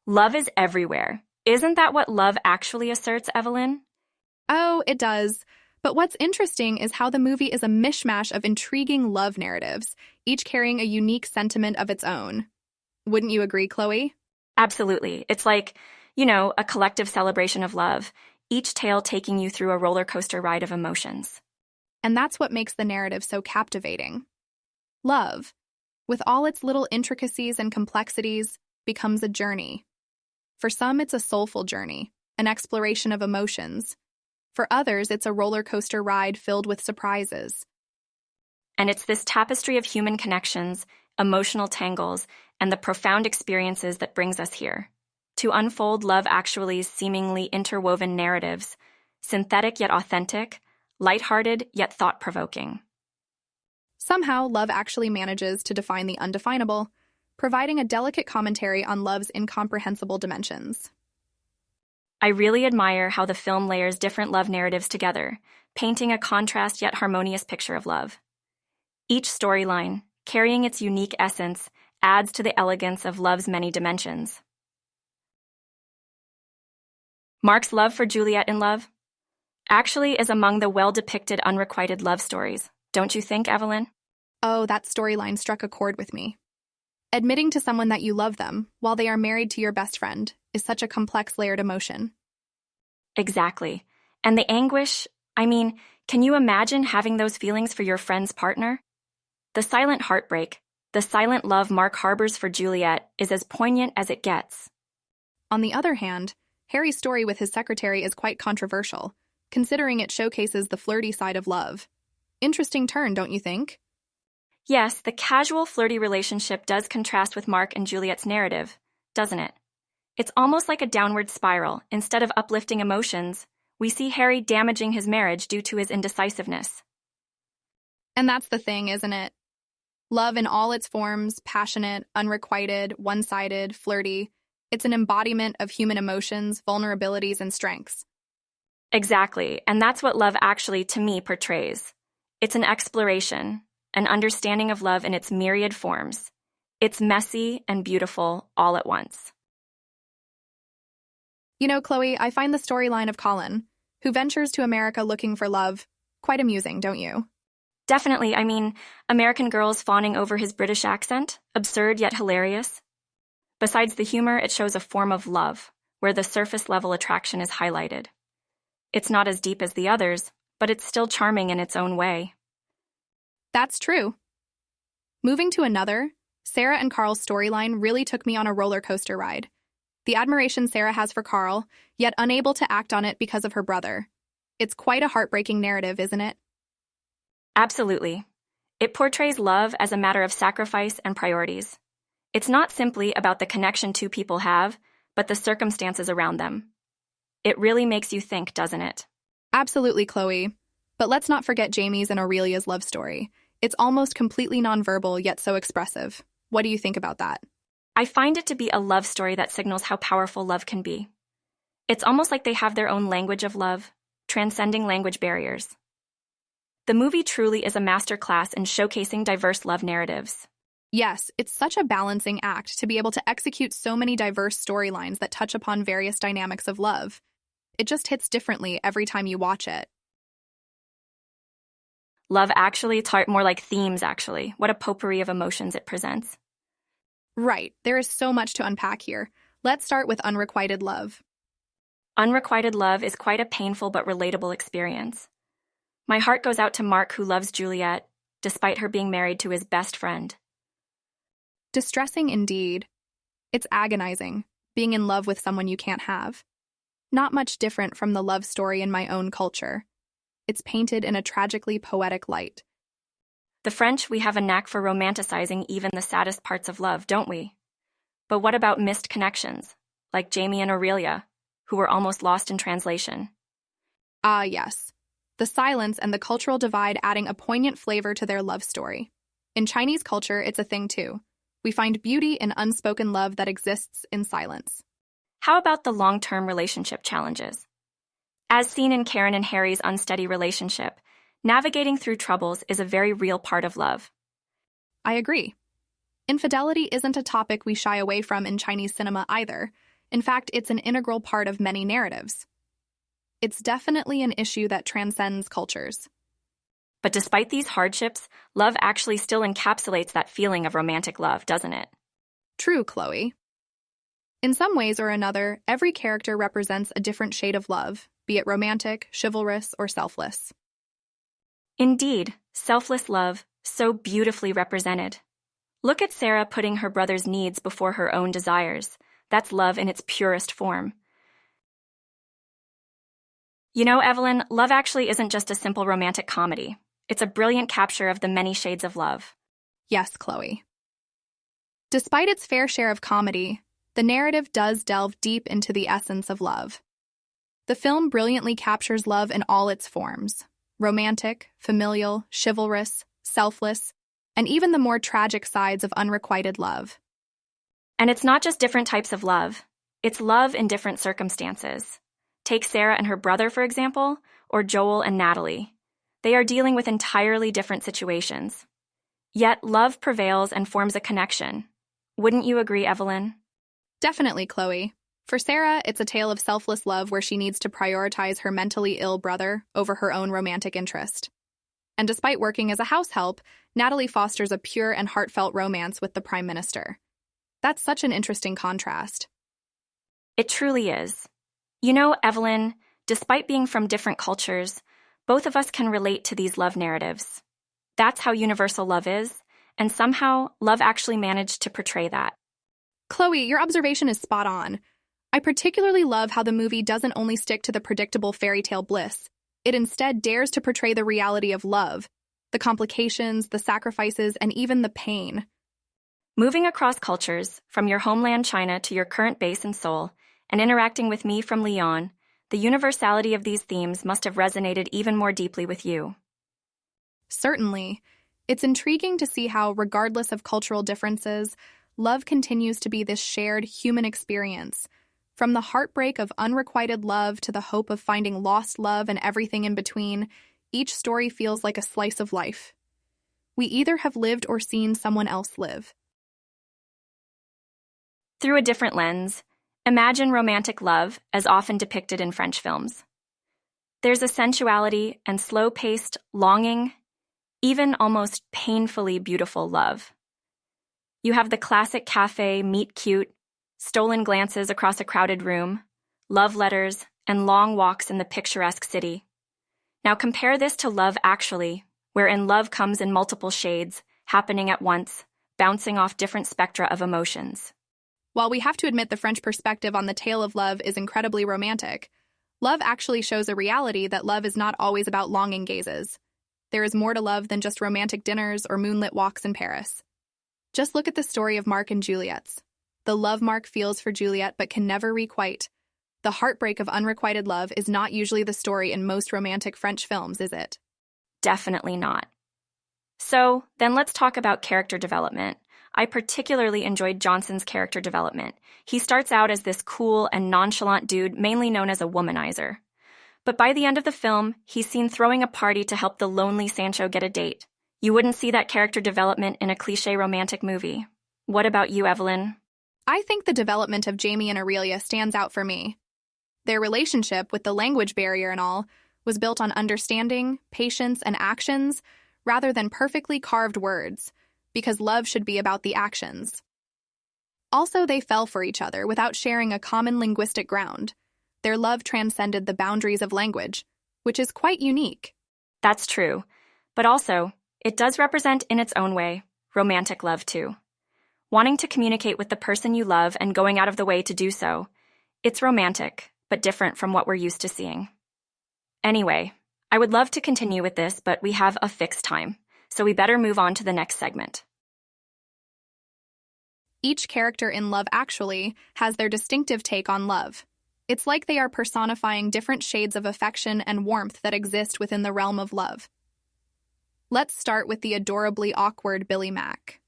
Love is everywhere. Isn't that what love actually asserts, Evelyn? Oh, it does. But what's interesting is how the movie is a mishmash of intriguing love narratives, each carrying a unique sentiment of its own. Wouldn't you agree, Chloe? Absolutely. It's like, a collective celebration of love, each tale taking you through a roller coaster ride of emotions. And that's what makes the narrative so captivating. Love, with all its little intricacies and complexities, becomes a journey. For some, it's a soulful journey, an exploration of emotions. For others, it's a roller coaster ride filled with surprises. And it's this tapestry of human connections, emotional tangles, and the profound experiences that brings us here. To unfold Love Actually's seemingly interwoven narratives, synthetic yet authentic, lighthearted yet thought-provoking. Somehow, Love Actually manages to define the undefinable, providing a delicate commentary on love's incomprehensible dimensions. I really admire how the film layers different love narratives together, painting a contrast yet harmonious picture of love. Each storyline, carrying its unique essence, adds to the elegance of love's many dimensions. Mark's love for Juliet in Love actually is among the well-depicted unrequited love stories, don't you think, Evelyn? Oh, that storyline struck a chord with me. Admitting to someone that you love them while they are married to your best friend is such a complex, layered emotion. Exactly. And the anguish, can you imagine having those feelings for your friend's partner? The silent heartbreak, the silent love Mark harbors for Juliet is as poignant as it gets. On the other hand, Harry's story with his secretary is quite controversial, considering it showcases the flirty side of love. Interesting turn, don't you think? Yes, the casual flirty relationship does contrast with Mark and Juliet's narrative, doesn't it? It's almost like a downward spiral. Instead of uplifting emotions, we see Harry damaging his marriage due to his indecisiveness. And that's the thing, isn't it? Love in all its forms, passionate, unrequited, one-sided, flirty, it's an embodiment of human emotions, vulnerabilities, and strengths. Exactly, and that's what Love Actually, to me, portrays. It's an exploration, an understanding of love in its myriad forms. It's messy and beautiful all at once. You know, Chloe, I find the storyline of Colin, who ventures to America looking for love, quite amusing, don't you? Definitely, American girls fawning over his British accent, absurd yet hilarious. Besides the humor, it shows a form of love, where the surface-level attraction is highlighted. It's not as deep as the others, but it's still charming in its own way. That's true. Moving to another, Sarah and Carl's storyline really took me on a roller coaster ride. The admiration Sarah has for Carl, yet unable to act on it because of her brother. It's quite a heartbreaking narrative, isn't it? Absolutely. It portrays love as a matter of sacrifice and priorities. It's not simply about the connection two people have, but the circumstances around them. It really makes you think, doesn't it? Absolutely, Chloe. But let's not forget Jamie's and Aurelia's love story. It's almost completely nonverbal, yet so expressive. What do you think about that? I find it to be a love story that signals how powerful love can be. It's almost like they have their own language of love, transcending language barriers. The movie truly is a masterclass in showcasing diverse love narratives. Yes, it's such a balancing act to be able to execute so many diverse storylines that touch upon various dynamics of love. It just hits differently every time you watch it. Love Actually, it's more like themes, actually. What a potpourri of emotions it presents. Right, there is so much to unpack here. Let's start with unrequited love. Unrequited love is quite a painful but relatable experience. My heart goes out to Mark, who loves Juliet, despite her being married to his best friend. Distressing indeed. It's agonizing, being in love with someone you can't have. Not much different from the love story in my own culture. It's painted in a tragically poetic light. The French, we have a knack for romanticizing even the saddest parts of love, don't we? But what about missed connections, like Jamie and Aurelia, who were almost lost in translation? Ah, yes. The silence and the cultural divide adding a poignant flavor to their love story. In Chinese culture, it's a thing too. We find beauty in unspoken love that exists in silence. How about the long-term relationship challenges? As seen in Karen and Harry's unsteady relationship, navigating through troubles is a very real part of love. I agree. Infidelity isn't a topic we shy away from in Chinese cinema either. In fact, it's an integral part of many narratives. It's definitely an issue that transcends cultures. But despite these hardships, love actually still encapsulates that feeling of romantic love, doesn't it? True, Chloe. In some ways or another, every character represents a different shade of love, be it romantic, chivalrous, or selfless. Indeed, selfless love, so beautifully represented. Look at Sarah putting her brother's needs before her own desires. That's love in its purest form. You know, Evelyn, love actually isn't just a simple romantic comedy. It's a brilliant capture of the many shades of love. Yes, Chloe. Despite its fair share of comedy, the narrative does delve deep into the essence of love. The film brilliantly captures love in all its forms: romantic, familial, chivalrous, selfless, and even the more tragic sides of unrequited love. And it's not just different types of love. It's love in different circumstances. Take Sarah and her brother, for example, or Joel and Natalie. They are dealing with entirely different situations. Yet love prevails and forms a connection. Wouldn't you agree, Evelyn? Definitely, Chloe. For Sarah, it's a tale of selfless love where she needs to prioritize her mentally ill brother over her own romantic interest. And despite working as a house help, Natalie fosters a pure and heartfelt romance with the Prime Minister. That's such an interesting contrast. It truly is. You know, Evelyn, despite being from different cultures, both of us can relate to these love narratives. That's how universal love is, and somehow love actually managed to portray that. Chloe, your observation is spot on. I particularly love how the movie doesn't only stick to the predictable fairy tale bliss. It instead dares to portray the reality of love, the complications, the sacrifices, and even the pain. Moving across cultures, from your homeland China to your current base in Seoul, and interacting with me from Lyon, the universality of these themes must have resonated even more deeply with you. Certainly. It's intriguing to see how, regardless of cultural differences, love continues to be this shared human experience. From the heartbreak of unrequited love to the hope of finding lost love and everything in between, each story feels like a slice of life. We either have lived or seen someone else live. Through a different lens, imagine romantic love as often depicted in French films. There's a sensuality and slow-paced, longing, even almost painfully beautiful love. You have the classic cafe meet-cute, stolen glances across a crowded room, love letters, and long walks in the picturesque city. Now compare this to Love Actually, wherein love comes in multiple shades, happening at once, bouncing off different spectra of emotions. While we have to admit the French perspective on the tale of love is incredibly romantic, Love Actually shows a reality that love is not always about longing gazes. There is more to love than just romantic dinners or moonlit walks in Paris. Just look at the story of Mark and Juliet's. The love Mark feels for Juliet but can never requite. The heartbreak of unrequited love is not usually the story in most romantic French films, is it? Definitely not. So, then let's talk about character development. I particularly enjoyed Johnson's character development. He starts out as this cool and nonchalant dude, mainly known as a womanizer. But by the end of the film, he's seen throwing a party to help the lonely Sancho get a date. You wouldn't see that character development in a cliché romantic movie. What about you, Evelyn? I think the development of Jamie and Aurelia stands out for me. Their relationship, with the language barrier and all, was built on understanding, patience, and actions, rather than perfectly carved words, because love should be about the actions. Also, they fell for each other without sharing a common linguistic ground. Their love transcended the boundaries of language, which is quite unique. That's true. But also, it does represent in its own way romantic love too. Wanting to communicate with the person you love and going out of the way to do so. It's romantic, but different from what we're used to seeing. Anyway, I would love to continue with this, but we have a fixed time, so we better move on to the next segment. Each character in Love Actually has their distinctive take on love. It's like they are personifying different shades of affection and warmth that exist within the realm of love. Let's start with the adorably awkward Billy Mack.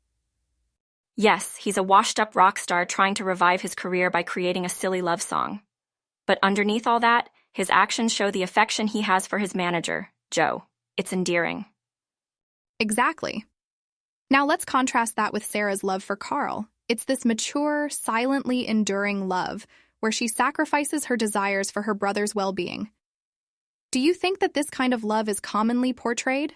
Yes, he's a washed-up rock star trying to revive his career by creating a silly love song. But underneath all that, his actions show the affection he has for his manager, Joe. It's endearing. Exactly. Now let's contrast that with Sarah's love for Carl. It's this mature, silently enduring love, where she sacrifices her desires for her brother's well-being. Do you think that this kind of love is commonly portrayed?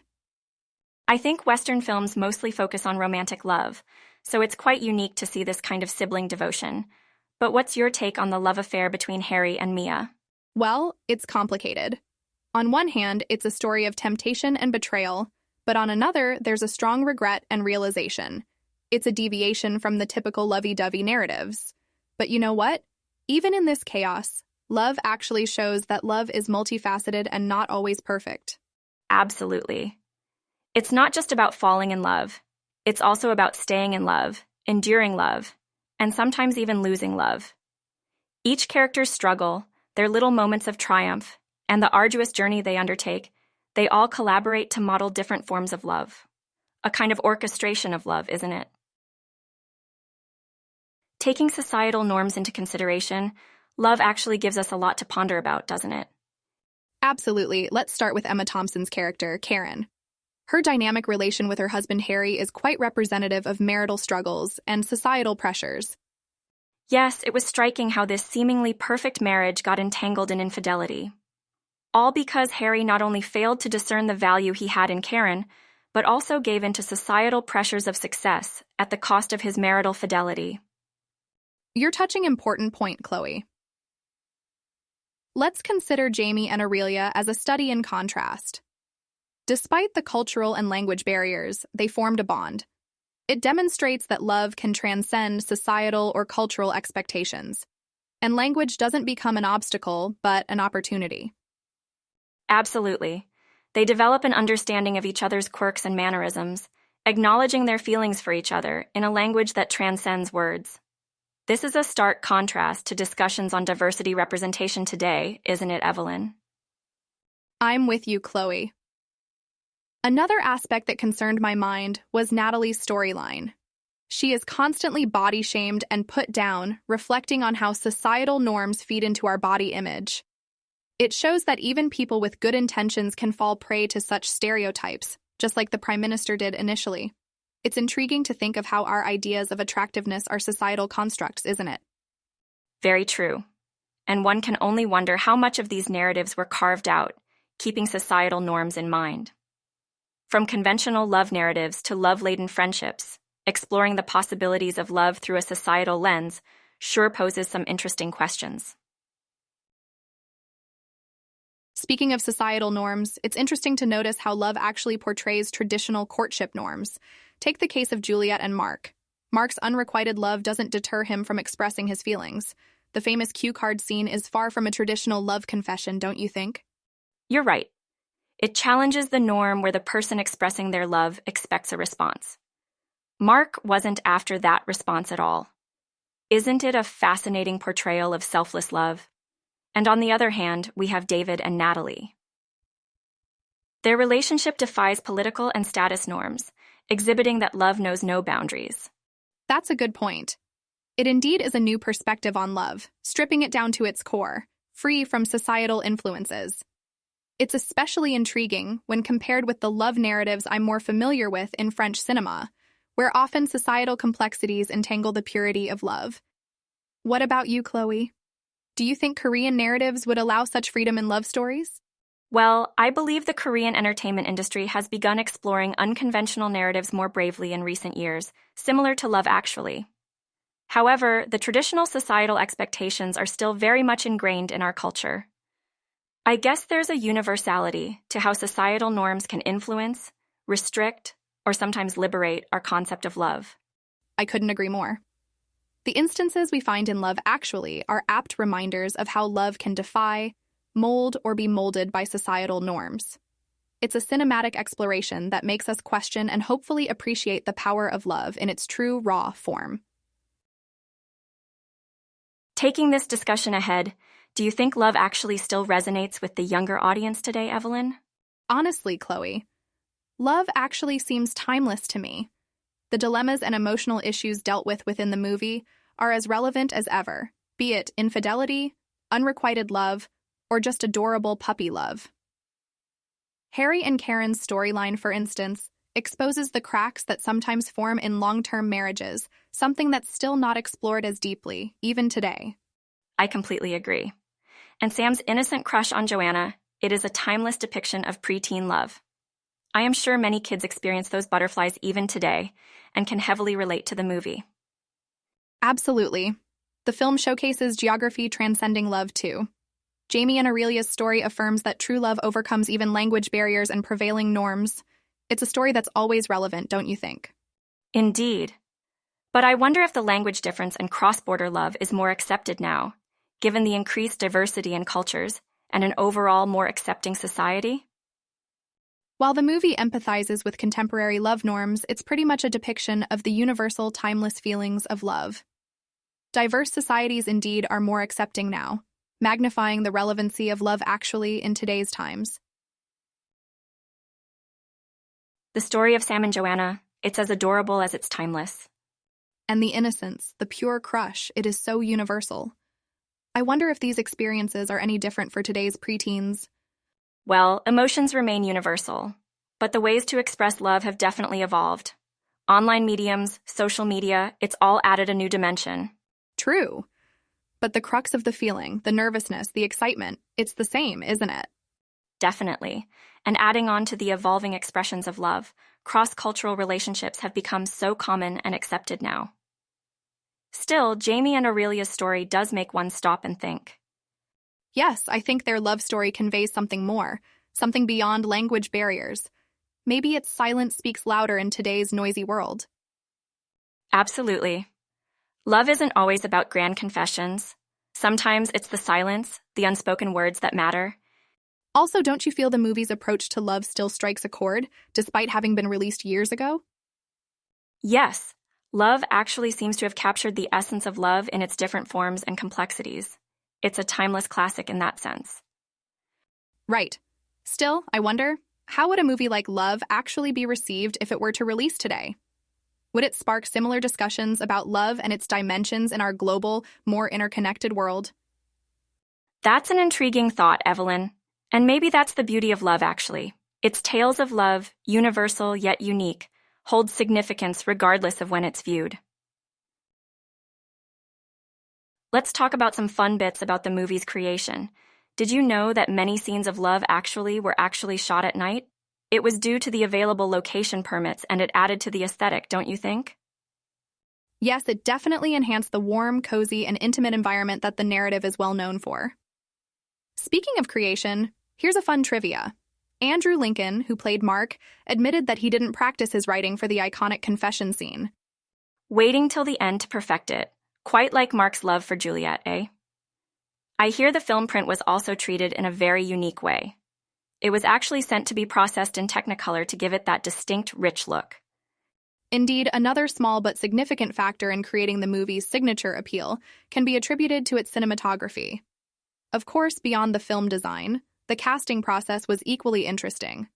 I think Western films mostly focus on romantic love, so it's quite unique to see this kind of sibling devotion. But what's your take on the love affair between Harry and Mia? Well, it's complicated. On one hand, it's a story of temptation and betrayal, but on another, there's a strong regret and realization. It's a deviation from the typical lovey-dovey narratives. But you know what? Even in this chaos, love actually shows that love is multifaceted and not always perfect. Absolutely. It's not just about falling in love. It's also about staying in love, enduring love, and sometimes even losing love. Each character's struggle, their little moments of triumph, and the arduous journey they undertake, they all collaborate to model different forms of love. A kind of orchestration of love, isn't it? Taking societal norms into consideration, love actually gives us a lot to ponder about, doesn't it? Absolutely. Let's start with Emma Thompson's character, Karen. Her dynamic relation with her husband Harry is quite representative of marital struggles and societal pressures. Yes, it was striking how this seemingly perfect marriage got entangled in infidelity. All because Harry not only failed to discern the value he had in Karen, but also gave in to societal pressures of success at the cost of his marital fidelity. You're touching an important point, Chloe. Let's consider Jamie and Aurelia as a study in contrast. Despite the cultural and language barriers, they formed a bond. It demonstrates that love can transcend societal or cultural expectations, and language doesn't become an obstacle, but an opportunity. Absolutely. They develop an understanding of each other's quirks and mannerisms, acknowledging their feelings for each other in a language that transcends words. This is a stark contrast to discussions on diversity representation today, isn't it, Evelyn? I'm with you, Chloe. Another aspect that concerned my mind was Natalie's storyline. She is constantly body-shamed and put down, reflecting on how societal norms feed into our body image. It shows that even people with good intentions can fall prey to such stereotypes, just like the Prime Minister did initially. It's intriguing to think of how our ideas of attractiveness are societal constructs, isn't it? Very true. And one can only wonder how much of these narratives were carved out, keeping societal norms in mind. From conventional love narratives to love-laden friendships, exploring the possibilities of love through a societal lens sure poses some interesting questions. Speaking of societal norms, it's interesting to notice how love actually portrays traditional courtship norms. Take the case of Juliet and Mark. Mark's unrequited love doesn't deter him from expressing his feelings. The famous cue card scene is far from a traditional love confession, don't you think? You're right. It challenges the norm where the person expressing their love expects a response. Mark wasn't after that response at all. Isn't it a fascinating portrayal of selfless love? And on the other hand, we have David and Natalie. Their relationship defies political and status norms, exhibiting that love knows no boundaries. That's a good point. It indeed is a new perspective on love, stripping it down to its core, free from societal influences. It's especially intriguing when compared with the love narratives I'm more familiar with in French cinema, where often societal complexities entangle the purity of love. What about you, Chloe? Do you think Korean narratives would allow such freedom in love stories? Well, I believe the Korean entertainment industry has begun exploring unconventional narratives more bravely in recent years, similar to Love Actually. However, the traditional societal expectations are still very much ingrained in our culture. I guess there's a universality to how societal norms can influence, restrict, or sometimes liberate our concept of love. I couldn't agree more. The instances we find in Love Actually are apt reminders of how love can defy, mold, or be molded by societal norms. It's a cinematic exploration that makes us question and hopefully appreciate the power of love in its true, raw form. Taking this discussion ahead, do you think Love Actually still resonates with the younger audience today, Evelyn? Honestly, Chloe, Love Actually seems timeless to me. The dilemmas and emotional issues dealt with within the movie are as relevant as ever, be it infidelity, unrequited love, or just adorable puppy love. Harry and Karen's storyline, for instance, exposes the cracks that sometimes form in long-term marriages, something that's still not explored as deeply, even today. I completely agree. And Sam's innocent crush on Joanna, it is a timeless depiction of preteen love. I am sure many kids experience those butterflies even today and can heavily relate to the movie. Absolutely. The film showcases geography transcending love, too. Jamie and Aurelia's story affirms that true love overcomes even language barriers and prevailing norms. It's a story that's always relevant, don't you think? Indeed. But I wonder if the language difference and cross-border love is more accepted now, given the increased diversity in cultures and an overall more accepting society? While the movie empathizes with contemporary love norms, it's pretty much a depiction of the universal, timeless feelings of love. Diverse societies indeed are more accepting now, magnifying the relevancy of Love Actually in today's times. The story of Sam and Joanna, it's as adorable as it's timeless. And the innocence, the pure crush, it is so universal. I wonder if these experiences are any different for today's preteens. Well, emotions remain universal, but the ways to express love have definitely evolved. Online mediums, social media, it's all added a new dimension. True. But the crux of the feeling, the nervousness, the excitement, it's the same, isn't it? Definitely. And adding on to the evolving expressions of love, cross-cultural relationships have become so common and accepted now. Still, Jamie and Aurelia's story does make one stop and think. Yes, I think their love story conveys something more, something beyond language barriers. Maybe its silence speaks louder in today's noisy world. Absolutely. Love isn't always about grand confessions. Sometimes it's the silence, the unspoken words that matter. Also, don't you feel the movie's approach to love still strikes a chord, despite having been released years ago? Yes, Love Actually seems to have captured the essence of love in its different forms and complexities. It's a timeless classic in that sense. Right. Still, I wonder, how would a movie like Love actually be received if it were to release today? Would it spark similar discussions about love and its dimensions in our global, more interconnected world? That's an intriguing thought, Evelyn. And maybe that's the beauty of Love Actually. Its tales of love, universal yet unique, hold significance regardless of when it's viewed. Let's talk about some fun bits about the movie's creation. Did you know that many scenes of Love Actually were actually shot at night? It was due to the available location permits, and it added to the aesthetic, don't you think? Yes, it definitely enhanced the warm, cozy, and intimate environment that the narrative is well known for. Speaking of creation, here's a fun trivia. Andrew Lincoln, who played Mark, admitted that he didn't practice his writing for the iconic confession scene. Waiting till the end to perfect it. Quite like Mark's love for Juliet, eh? I hear the film print was also treated in a very unique way. It was actually sent to be processed in Technicolor to give it that distinct, rich look. Indeed, another small but significant factor in creating the movie's signature appeal can be attributed to its cinematography. Of course, beyond the film design, the casting process was equally interesting.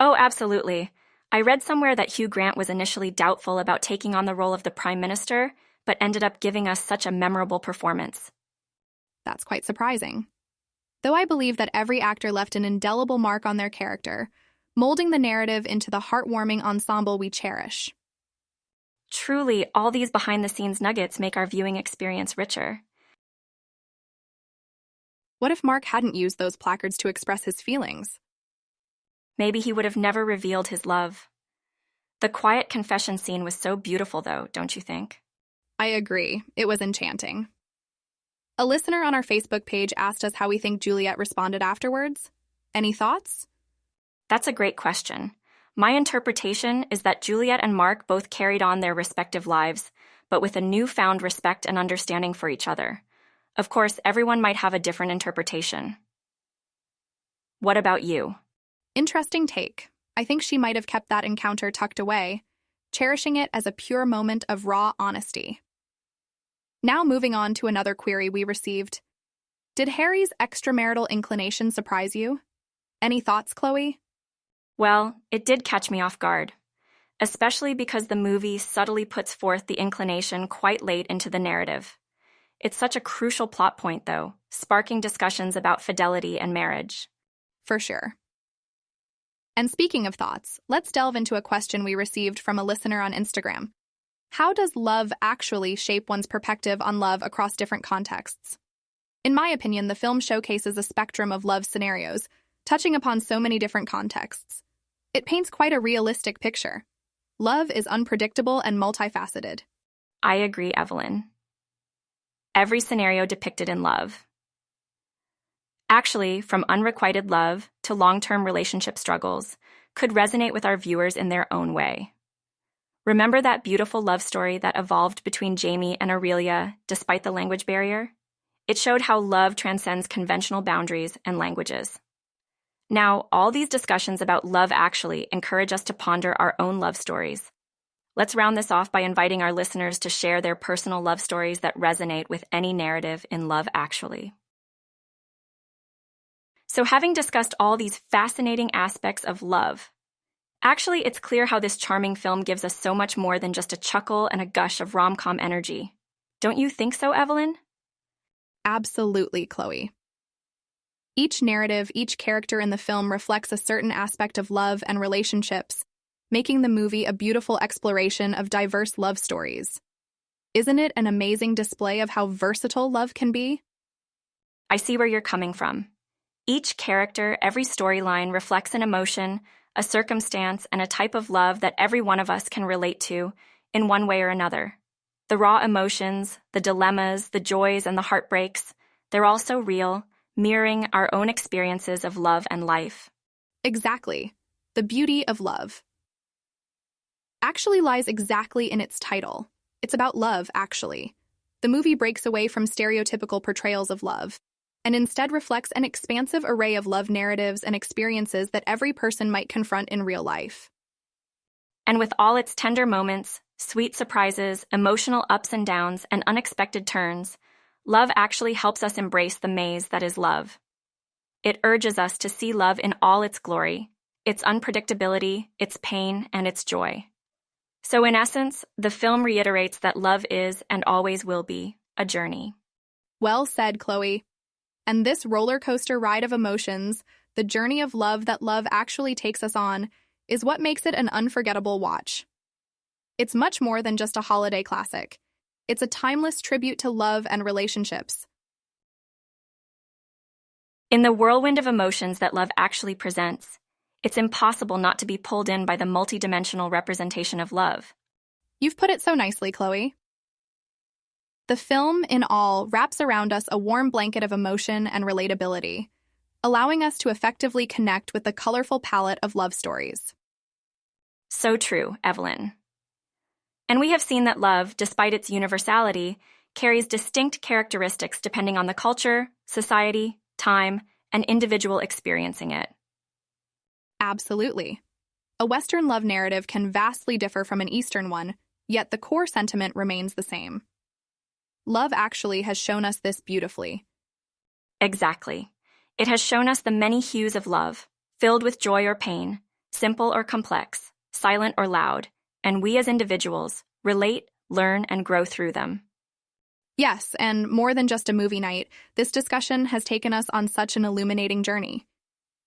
Oh, absolutely. I read somewhere that Hugh Grant was initially doubtful about taking on the role of the Prime Minister, but ended up giving us such a memorable performance. That's quite surprising. Though I believe that every actor left an indelible mark on their character, molding the narrative into the heartwarming ensemble we cherish. Truly, all these behind-the-scenes nuggets make our viewing experience richer. What if Mark hadn't used those placards to express his feelings? Maybe he would have never revealed his love. The quiet confession scene was so beautiful, though, don't you think? I agree. It was enchanting. A listener on our Facebook page asked us how we think Juliet responded afterwards. Any thoughts? That's a great question. My interpretation is that Juliet and Mark both carried on their respective lives, but with a newfound respect and understanding for each other. Of course, everyone might have a different interpretation. What about you? Interesting take. I think she might have kept that encounter tucked away, cherishing it as a pure moment of raw honesty. Now moving on to another query we received. Did Harry's extramarital inclination surprise you? Any thoughts, Chloe? Well, it did catch me off guard, especially because the movie subtly puts forth the inclination quite late into the narrative. It's such a crucial plot point, though, sparking discussions about fidelity and marriage. For sure. And speaking of thoughts, let's delve into a question we received from a listener on Instagram. How does love actually shape one's perspective on love across different contexts? In my opinion, the film showcases a spectrum of love scenarios, touching upon so many different contexts. It paints quite a realistic picture. Love is unpredictable and multifaceted. I agree, Evelyn. Every scenario depicted in love. Actually, from unrequited love to long-term relationship struggles, could resonate with our viewers in their own way. Remember that beautiful love story that evolved between Jamie and Aurelia despite the language barrier? It showed how love transcends conventional boundaries and languages. Now, all these discussions about Love Actually encourage us to ponder our own love stories. Let's round this off by inviting our listeners to share their personal love stories that resonate with any narrative in Love Actually. So, having discussed all these fascinating aspects of love, actually, it's clear how this charming film gives us so much more than just a chuckle and a gush of rom-com energy. Don't you think so, Evelyn? Absolutely, Chloe. Each narrative, each character in the film reflects a certain aspect of love and relationships, making the movie a beautiful exploration of diverse love stories. Isn't it an amazing display of how versatile love can be? I see where you're coming from. Each character, every storyline reflects an emotion, a circumstance, and a type of love that every one of us can relate to in one way or another. The raw emotions, the dilemmas, the joys, and the heartbreaks, they're all so real, mirroring our own experiences of love and life. Exactly. The beauty of love actually lies exactly in its title. It's about love, actually. The movie breaks away from stereotypical portrayals of love, and instead reflects an expansive array of love narratives and experiences that every person might confront in real life. And with all its tender moments, sweet surprises, emotional ups and downs, and unexpected turns, Love Actually helps us embrace the maze that is love. It urges us to see love in all its glory, its unpredictability, its pain, and its joy. So in essence, the film reiterates that love is, and always will be, a journey. Well said, Chloe. And this roller coaster ride of emotions, the journey of love that Love Actually takes us on, is what makes it an unforgettable watch. It's much more than just a holiday classic. It's a timeless tribute to love and relationships. In the whirlwind of emotions that Love Actually presents, it's impossible not to be pulled in by the multidimensional representation of love. You've put it so nicely, Chloe. The film, in all, wraps around us a warm blanket of emotion and relatability, allowing us to effectively connect with the colorful palette of love stories. So true, Evelyn. And we have seen that love, despite its universality, carries distinct characteristics depending on the culture, society, time, and individual experiencing it. Absolutely. A Western love narrative can vastly differ from an Eastern one, yet the core sentiment remains the same. Love Actually has shown us this beautifully. Exactly. It has shown us the many hues of love, filled with joy or pain, simple or complex, silent or loud, and we as individuals relate, learn, and grow through them. Yes, and more than just a movie night, this discussion has taken us on such an illuminating journey.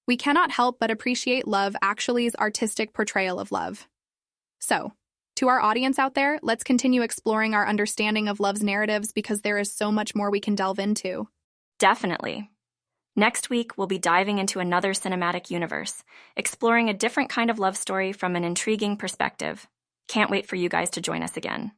We cannot help but appreciate Love Actually's artistic portrayal of love. So, to our audience out there, let's continue exploring our understanding of love's narratives because there is so much more we can delve into. Definitely. Next week, we'll be diving into another cinematic universe, exploring a different kind of love story from an intriguing perspective. Can't wait for you guys to join us again.